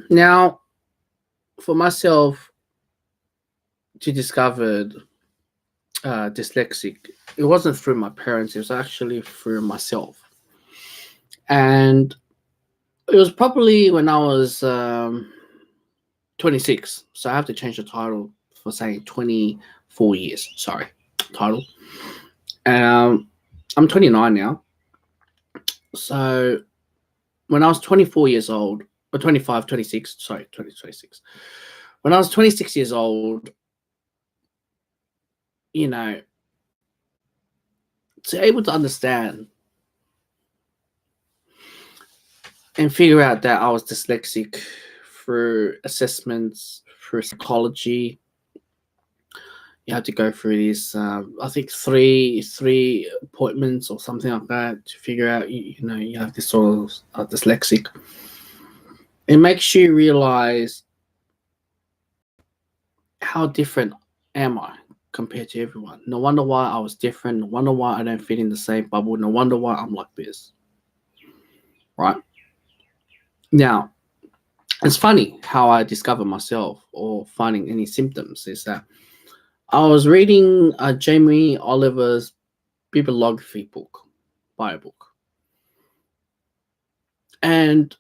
Now, for myself to discover dyslexic, it wasn't through my parents. It was actually through myself, and it was probably when I was 26. So I have to change the title for saying 24 years. Sorry, title. Um, I'm 29 now. So when I was 24 years old, or 25, 26, sorry, 26. When I was 26 years old, you know, to able to understand and figure out that I was dyslexic through assessments, through psychology. You had to go through these, I think three appointments or something like that to figure out you have this sort of dyslexic. It makes you realize how different am I compared to everyone. No wonder why I was different. No wonder why I don't fit in the same bubble. No wonder why I'm like this. Right now, it's funny how I discover myself or finding any symptoms is that I was reading Jamie Oliver's bibliography book, bio book, and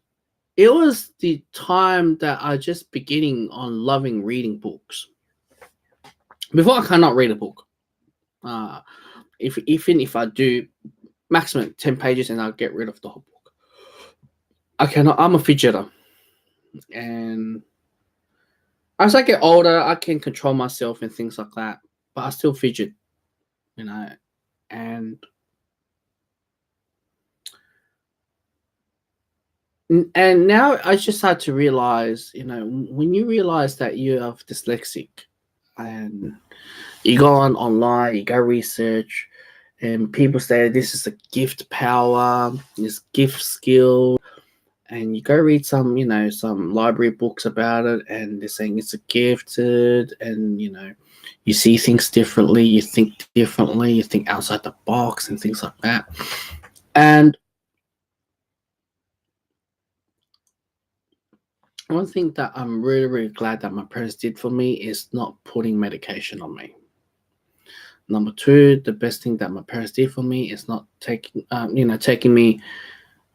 it was the time that I just beginning on loving reading books. Before I cannot read a book. If I do maximum 10 pages and I'll get rid of the whole book. I'm a fidgeter, and as I get older, I can control myself and things like that, but I still fidget, and now I just had to realize, when you realize that you have dyslexic, and you go online, you go research, and people say this is a gift power, this gift skill, and you go read some library books about it, and they're saying it's a gifted, and you see things differently, you think differently, you think outside the box and things like that. And one thing that I'm really, really glad that my parents did for me is not putting medication on me. Number two, the best thing that my parents did for me is not taking me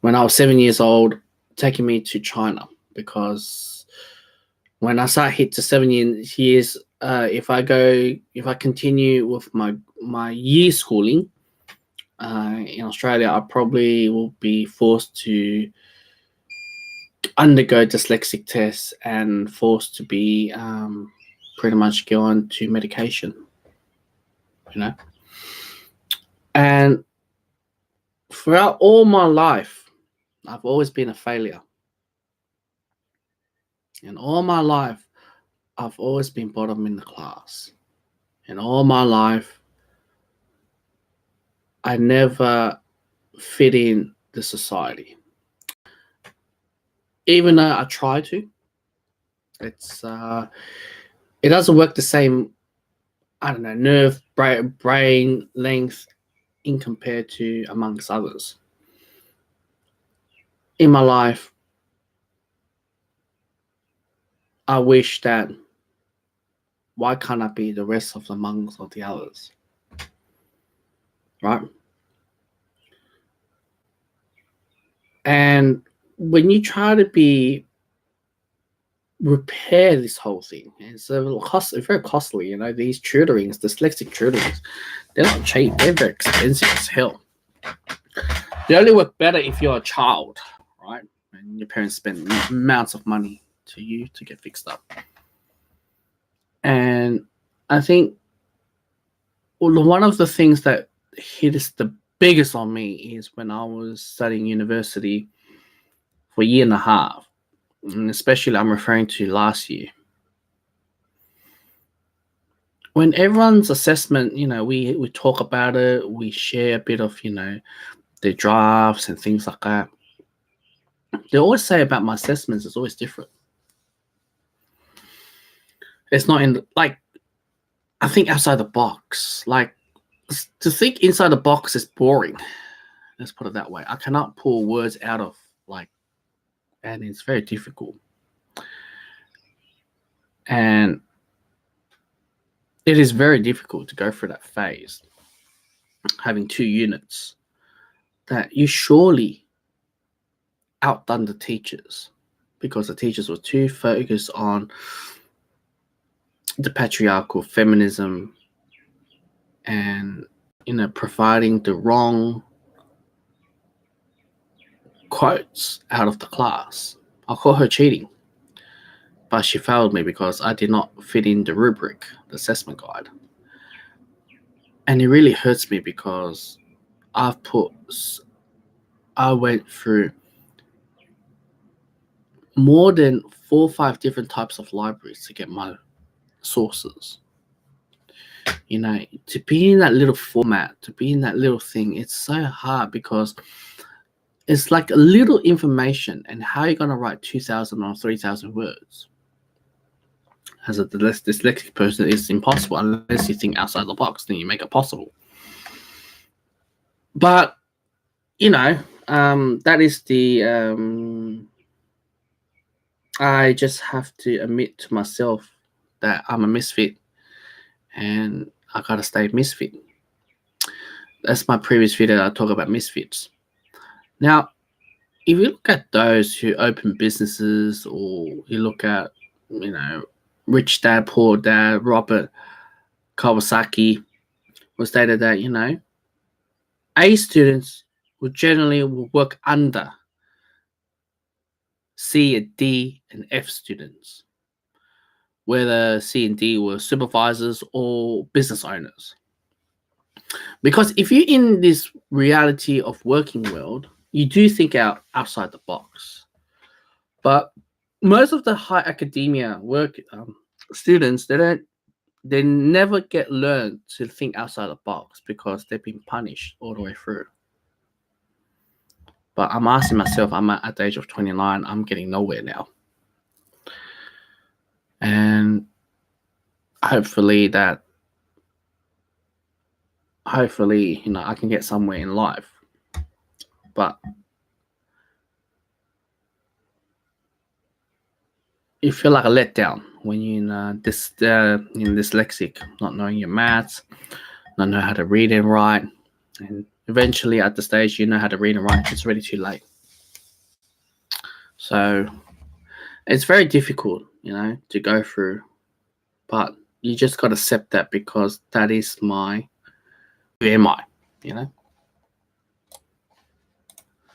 when I was 7 years old, taking me to China, because when I start hit to 7 years, if I continue with my year schooling in Australia, I probably will be forced to undergo dyslexic tests and forced to be pretty much go on to medication, and throughout all my life, I've always been a failure. And all my life, I've always been bottom in the class. And all my life, I never fit in the society. Even though I try to, it doesn't work the same, I don't know, nerve, brain length in compared to amongst others. In my life, I wish that why can't I be the rest of the monks or the others? Right? And when you try to repair this whole thing, it's very costly. These tutorings, dyslexic tutorings, they're not cheap. They're very expensive as hell. They only work better if you're a child, right? And your parents spend amounts of money to you to get fixed up. And I think one of the things that hit us the biggest on me is when I was studying university for a year and a half, and especially I'm referring to last year. When everyone's assessment, we talk about it, we share a bit of, the drafts and things like that. They always say about my assessments, it's always different. It's not I think outside the box. To think inside the box is boring. Let's put it that way. I cannot pull words out of and it's very difficult. And it is very difficult to go through that phase, having 2 units that you surely outdone the teachers, because the teachers were too focused on the patriarchal feminism and, providing the wrong quotes out of the class. I'll call her cheating, but she failed me because I did not fit in the rubric, the assessment guide. And it really hurts me because I went through more than 4 or 5 different types of libraries to get my sources. To be in that little format, to be in that little thing, it's so hard because it's like a little information, and how you're going to write 2,000 or 3,000 words. As a dyslexic person, it's impossible unless you think outside the box, then you make it possible. But, that is the... I just have to admit to myself that I'm a misfit, and I gotta stay misfit. That's my previous video. I talk about misfits. Now, if you look at those who open businesses, or you look at, Rich Dad, Poor Dad, Robert Kawasaki, who stated that, A students will generally work under C and D and F students, whether C and D were supervisors or business owners. Because if you're in this reality of working world, you do think outside the box. But most of the high academia work students, they never get learned to think outside the box because they've been punished all the way through. But I'm asking myself, I'm at the age of 29, I'm getting nowhere now. And hopefully, I can get somewhere in life. But you feel like a letdown when you're dyslexic, not knowing your maths, not know how to read and write. And eventually, at the stage you know how to read and write, it's already too late. So it's very difficult, to go through. But you just got to accept that, because that is who am I,